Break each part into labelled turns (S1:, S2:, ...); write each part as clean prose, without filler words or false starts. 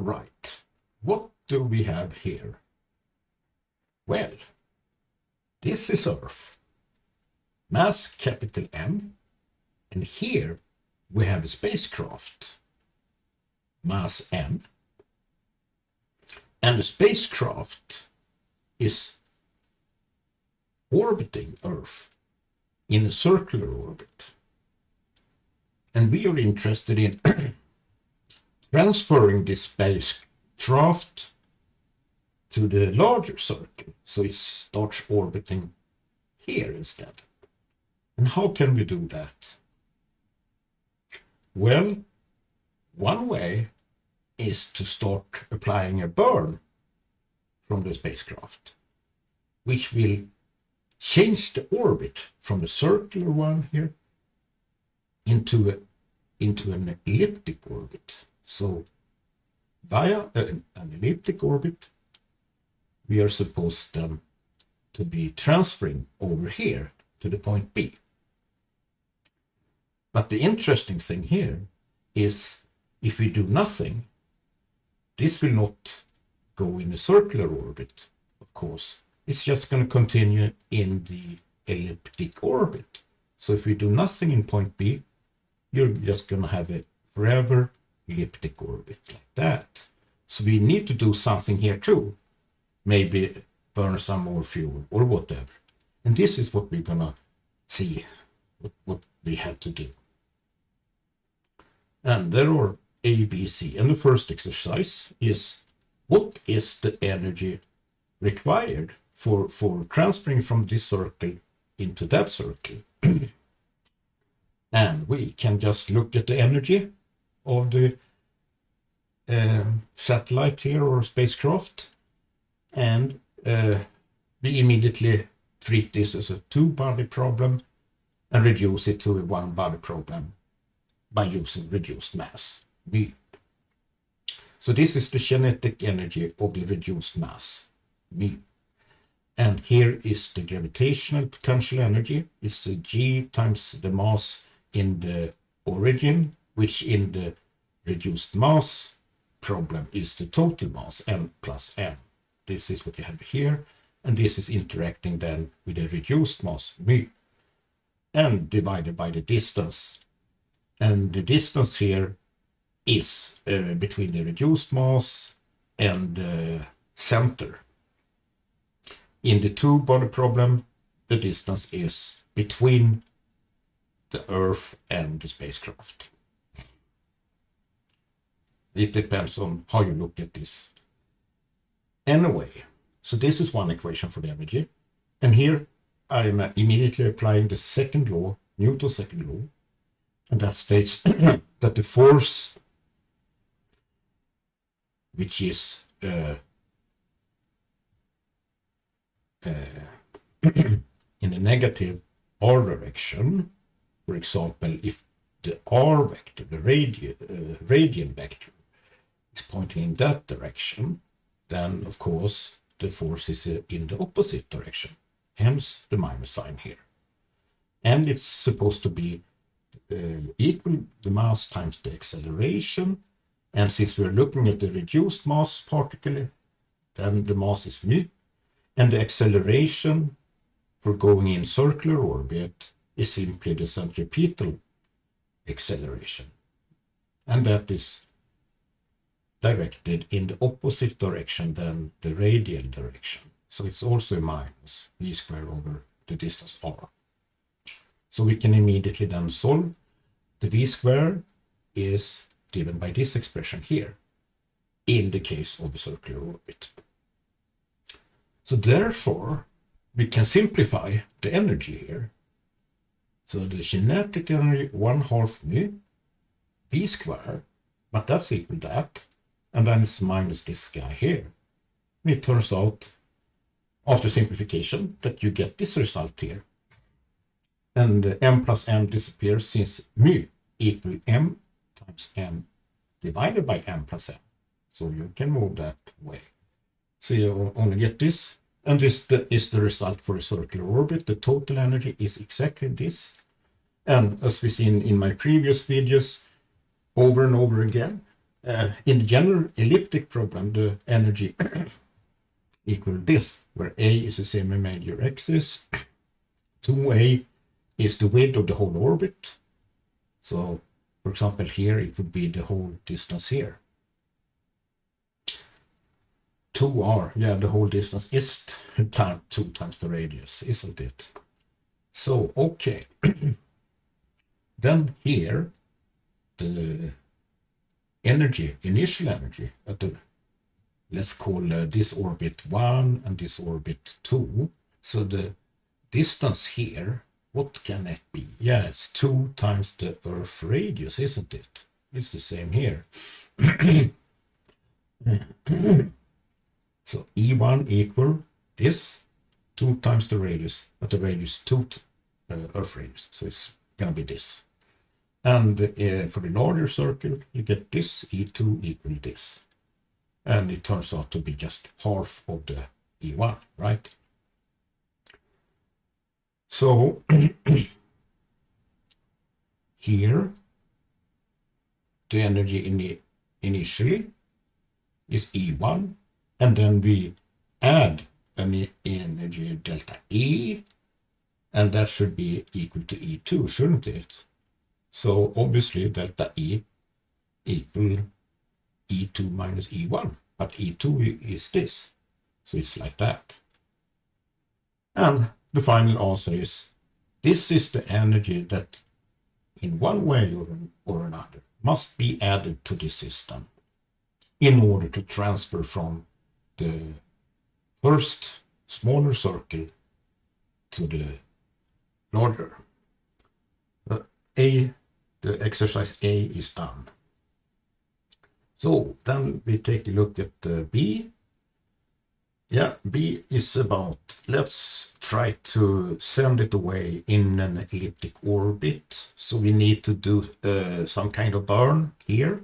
S1: right, what do we have here? Well, this is Earth, mass capital M, and here we have a spacecraft, mass M, and the spacecraft is orbiting Earth in a circular orbit. And we are interested in transferring this spacecraft to the larger circle, so it starts orbiting here instead. And how can we do that? Well, one way is to start applying a burn from the spacecraft, which will change the orbit from the circular one here into an elliptic orbit. So via an elliptic orbit, we are supposed then to be transferring over here to the point B. But the interesting thing here is if we do nothing, this will not go in a circular orbit, of course. It's just going to continue in the elliptic orbit. So if we do nothing in point B, you're just going to have a forever elliptic orbit like that. So we need to do something here too. Maybe burn some more fuel or whatever. And this is what we're going to see, what we have to do. And there are A, B, C. And the first exercise is, what is the energy required for transferring from this circle into that circle? And we can just look at the energy of the satellite here or spacecraft, and we immediately treat this as a two-body problem and reduce it to a one-body problem by using reduced mass, V. So this is the kinetic energy of the reduced mass, V. And here is the gravitational potential energy. It's the G times the mass in the origin, which in the reduced mass problem is the total mass, m plus m. This is what you have here, and this is interacting then with the reduced mass, mu, and divided by the distance. And the distance here is between the reduced mass and the center. In the two-body problem, the distance is between the Earth and the spacecraft. It depends on how you look at this. Anyway, so this is one equation for the energy. And here I am immediately applying the second law, Newton's second law. And that states that the force, which is in the negative r direction, for example, if the r vector, the radian vector, is pointing in that direction, then of course the force is in the opposite direction, hence the minus sign here. And it's supposed to be equal the mass times the acceleration, and since we're looking at the reduced mass particle, then the mass is mu, and the acceleration for going in circular orbit is simply the centripetal acceleration, and that is directed in the opposite direction than the radial direction. So it's also minus v squared over the distance r. So we can immediately then solve. The v squared is given by this expression here, in the case of a circular orbit. So therefore, we can simplify the energy here. So the kinetic energy 1/2 mu v squared, but that's equal to that, and then it's minus this guy here. And it turns out, after simplification, that you get this result here. And m plus m disappears since mu equal m times m divided by m plus m. So you can move that way. So you only get this. And this is the result for a circular orbit. The total energy is exactly this. And as we've seen in my previous videos, over and over again, in the general elliptic problem, the energy equal this, where A is a semi-major axis, 2A is the width of the whole orbit. So, for example, here it would be the whole distance here. 2R, yeah, the whole distance is 2 times the radius, isn't it? So, okay. Then here, the energy, initial energy, at the, let's call this orbit 1 and this orbit 2. So the distance here, what can it be? Yeah, it's 2 times the Earth radius, isn't it? It's the same here. So E1 equal this, 2 times the radius, but the radius 2 Earth radius, so it's gonna be this. And for the larger circle, you get this, E2 equal this. And it turns out to be just half of the E1, right? So here, the energy initially is E1, and then we add an energy delta E, and that should be equal to E2, shouldn't it? So obviously delta E equal E2 minus E1, but E2 is this, so it's like that. And the final answer is, this is the energy that in one way or another must be added to the system in order to transfer from the first smaller circle to the larger. The exercise A is done. So then we take a look at B. Yeah, B is about, let's try to send it away in an elliptic orbit. So we need to do some kind of burn here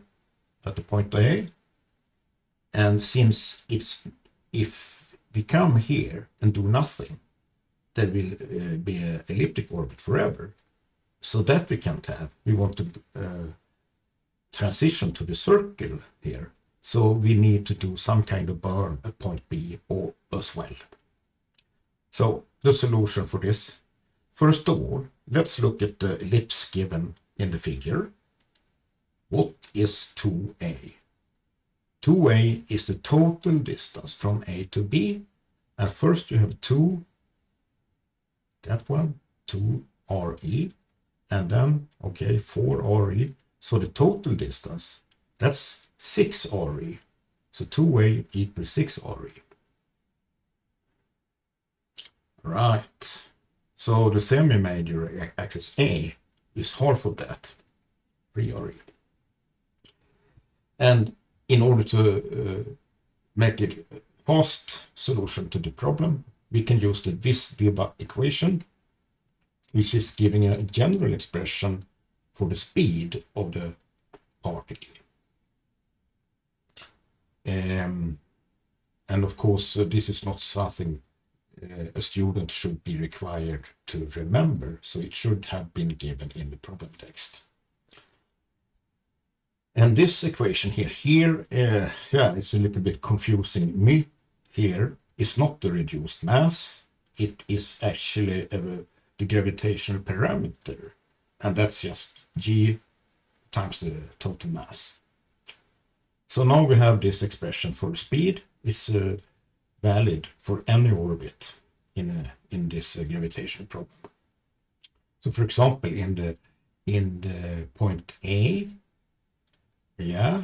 S1: at the point A. And since if we come here and do nothing, there will be an elliptic orbit forever. So that we can't have. We want to transition to the circle here. So we need to do some kind of burn at point B or as well. So the solution for this, first of all, let's look at the ellipse given in the figure. What is 2A? 2A is the total distance from A to B. And first you have 2, that one, 2RE. And then, okay, 4RE. So the total distance, that's 6RE. So 2A equals 6RE. Right. So the semi-major axis A is half of that, 3RE. And in order to make a fast solution to the problem, we can use the Vis-viva equation, which is giving a general expression for the speed of the particle. And of course, this is not something a student should be required to remember, so it should have been given in the problem text. And this equation here, yeah, it's a little bit confusing me. Here is not the reduced mass, it is actually the gravitational parameter, and that's just g times the total mass. So now we have this expression for speed. It's valid for any orbit in this gravitational problem. So for example, in the point A, yeah,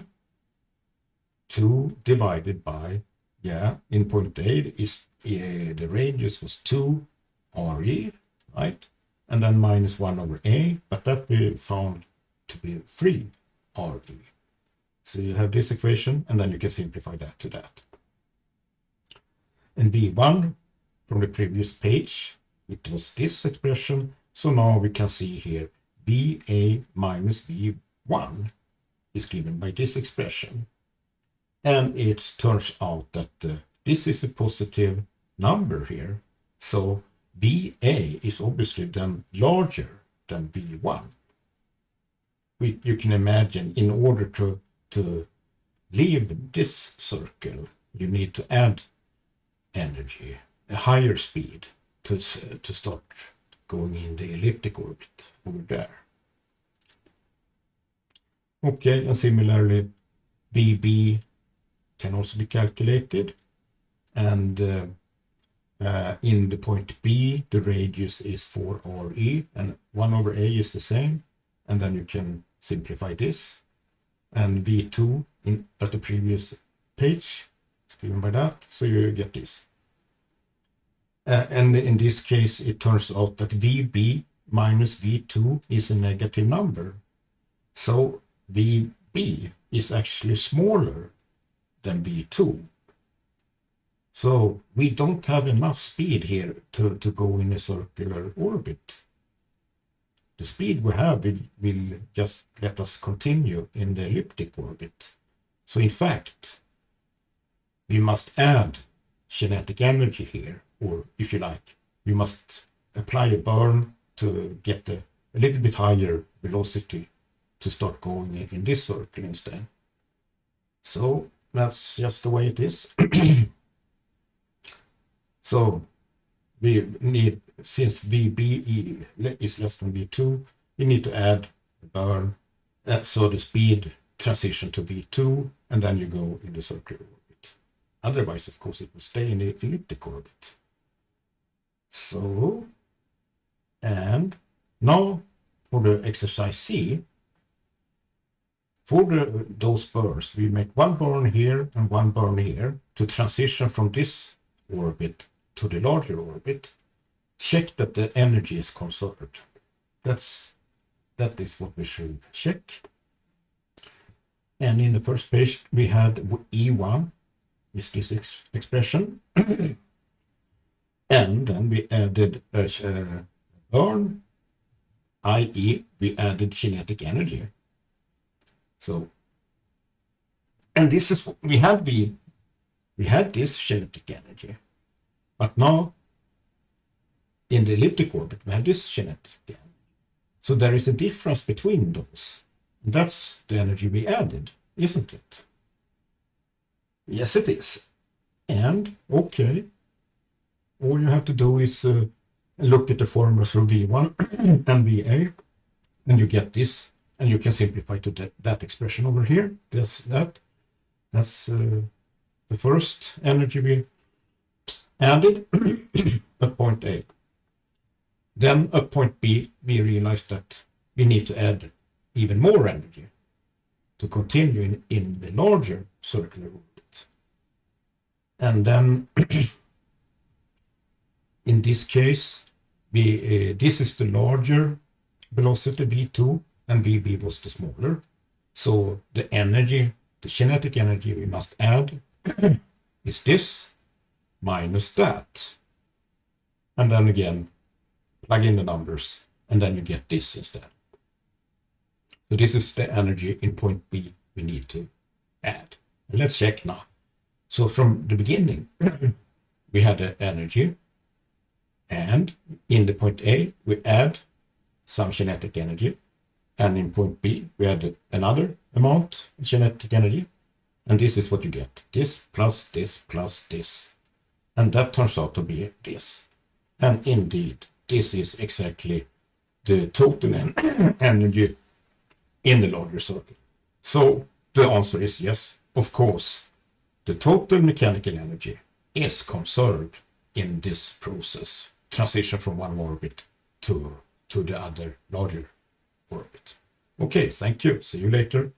S1: 2 divided by, yeah, in point A is the radius was 2RE, right? And then minus 1 over A, but that we found to be 3RE. So you have this equation, and then you can simplify that to that. And V1 from the previous page, it was this expression. So now we can see here VA minus V1 is given by this expression. And it turns out that this is a positive number here. So VA is obviously then larger than V1. You can imagine, in order to leave this circle, you need to add energy, a higher speed, to start going in the elliptic orbit over there. Okay, and similarly, VB can also be calculated, and in the point B, the radius is 4RE, and 1 over A is the same, and then you can simplify this, and V2 at the previous page is given by that, so you get this. And in this case, it turns out that VB minus V2 is a negative number. So VB is actually smaller than V2. So we don't have enough speed here to go in a circular orbit. The speed we have will just let us continue in the elliptic orbit. So in fact, we must add kinetic energy here, or if you like, we must apply a burn to get a little bit higher velocity to start going in this circle instead. So that's just the way it is. So we need, since VB is less than V2, we need to add a burn, so the speed transition to V2, and then you go in the circular orbit. Otherwise, of course, it will stay in the elliptic orbit. So, and now for the exercise C, for those burns, we make one burn here and one burn here to transition from this orbit to the larger orbit. Check that the energy is conserved. That is what we should check. And in the first page, we had E1 is this expression. And then we added a burn, i.e. we added kinetic energy. So, and this is, we had this kinetic energy, but now in the elliptic orbit, we have this kinetic energy. So there is a difference between those. And that's the energy we added, isn't it? Yes, it is. And, okay, all you have to do is look at the formulas for V1 and VA, and you get this, and you can simplify to that expression over here. That's the first energy we added at point A. Then at point B, we realized that we need to add even more energy to continue in the larger circular orbit. And then in this case, this is the larger velocity V2, and VB was the smaller. So the energy, the kinetic energy we must add is this minus that. And then again, plug in the numbers, and then you get this instead. So this is the energy in point B we need to add. And let's check now. So from the beginning, we had the energy, and in the point A, we add some kinetic energy, and in point B, we add another amount of kinetic energy, and this is what you get. This plus this plus this. And that turns out to be this. And indeed, this is exactly the total energy in the larger circle. So the answer is yes, of course. The total mechanical energy is conserved in this process, transition from one orbit to the other larger orbit. Okay, thank you. See you later.